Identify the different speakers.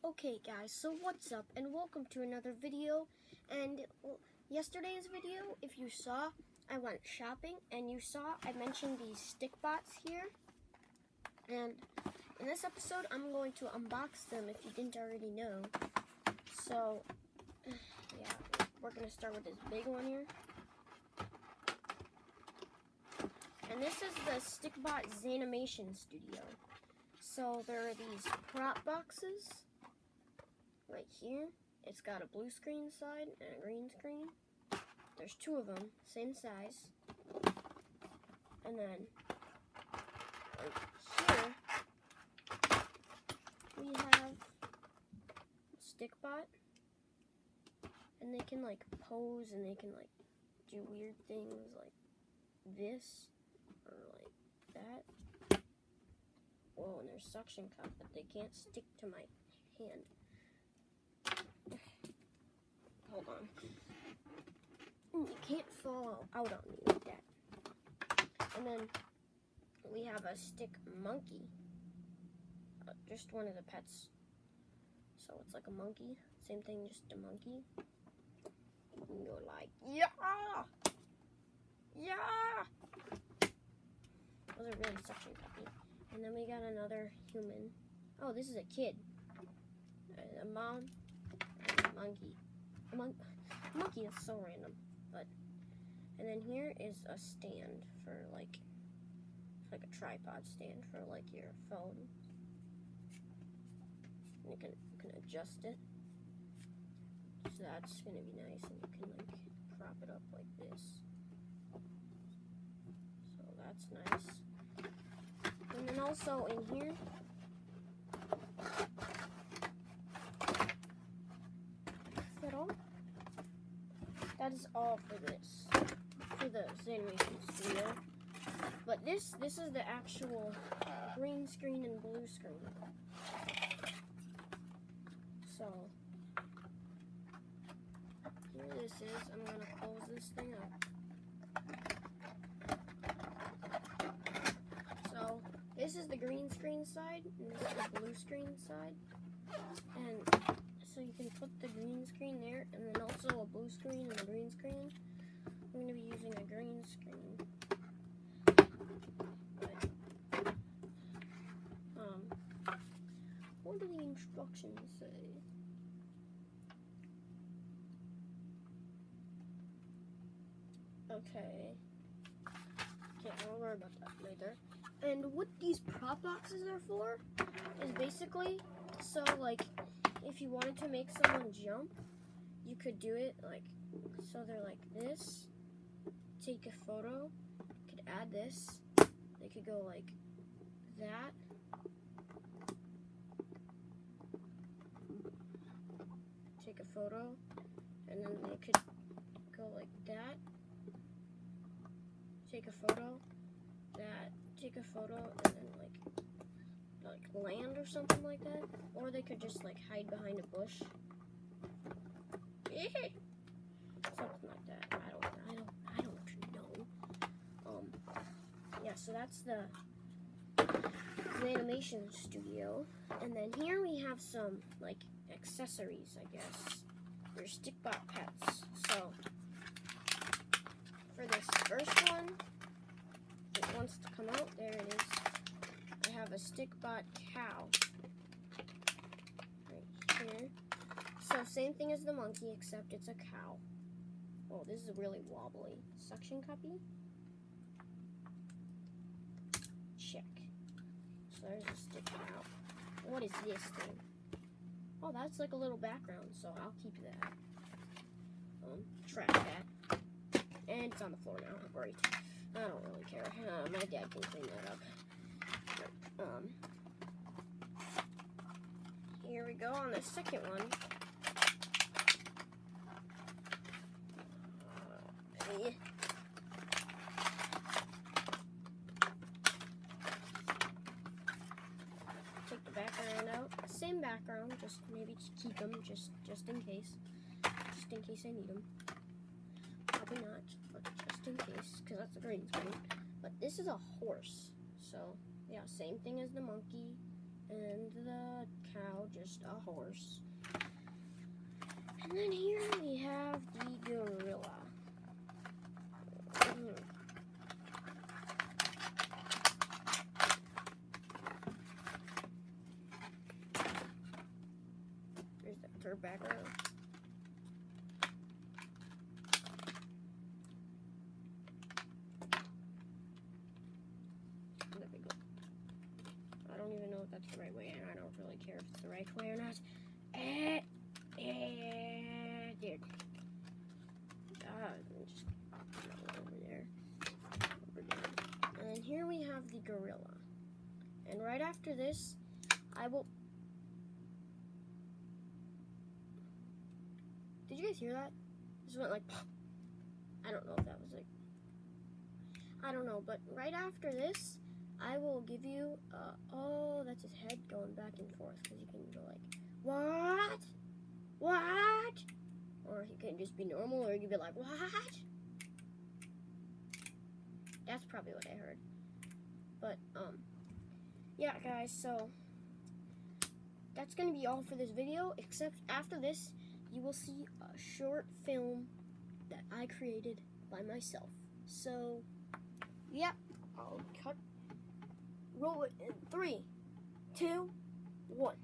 Speaker 1: Okay guys, so what's up and welcome to another video. And yesterday's video, if you saw, I went shopping and you saw I mentioned these Stickbots here. And in this episode, I'm going to unbox them if you didn't already know. So, yeah, we're going to start with this big one here. And this is the Stickbot Zanimation Studio. So there are these prop boxes right here. It's got a blue screen side and a green screen. There's two of them, same size. And then right here we have Stickbot, and they can like pose and they can like do weird things like this or like that. Whoa, and there's suction cup, but they can't stick to my hand. Hold on. You can't fall out on me like that. And then we have a stick monkey. Just one of the pets. So it's like a monkey. Same thing, just a monkey. And you're like, yeah! Yeah! Those are really suction cuppy. And then we got another human. Oh, this is a kid. A mom and a monkey. A monkey is so random. But and then here is a stand for like a tripod stand for like your phone. And you can adjust it. So that's gonna be nice, and you can like prop it up like this. So that's nice. And then also in here, is that all? That is all for this, for the Zanimation Studio. But this is the actual green screen and blue screen. So here this is. I'm gonna close this thing up. So this is the green screen side, and this is the blue screen side. And so you can put the green screen there, and then also a blue screen and a green screen. I'm going to be using a green screen. But, what do the instructions say? Okay, I'll worry about that later. And what these prop boxes are for is basically, so like, if you wanted to make someone jump, you could do it like, so they're like this, take a photo, could add this, they could go like that, take a photo, and then they could go like that, take a photo, that, take a photo, and then like land or something like that, or they could just like hide behind a bush. Yeah. Something like that. I don't know. Yeah, so that's the Zanimation Studio. And then here we have some like accessories, I guess. They're Stickbot pets. So for this first one, it wants to come out. There it is. I have a Stickbot cow right here. So same thing as the monkey, except it's a cow. Oh, this is really wobbly. Suction cuppy. Check. So there's a stick cow. What is this thing? Oh, that's like a little background, so I'll keep that. Trash that. And it's on the floor now. Great. I don't really care. My dad can clean that up. Here we go on the second one. Take the background out. Same background, just maybe keep them just in case. Just in case I need them. Probably not, but just in case, because that's a green screen. But this is a horse, so yeah, same thing as the monkey and the cow, just a horse. And then here we have the gorilla. There's the third background. There we go. I don't even know if that's the right way, and I don't really care if it's the right way or not. Dude. Just over there. And then here we have the gorilla. And right after this, I will... Did you guys hear that? This went like... I don't know if that was like... I don't know, but right after this, I will give you... oh, that's his head going back and forth, because you can go like... What? What? Or he can just be normal, or you can be like, what? That's probably what I heard. But, yeah, guys, so that's going to be all for this video, except after this, you will see a short film that I created by myself. So, yeah, I'll roll it in 3, 2, 1.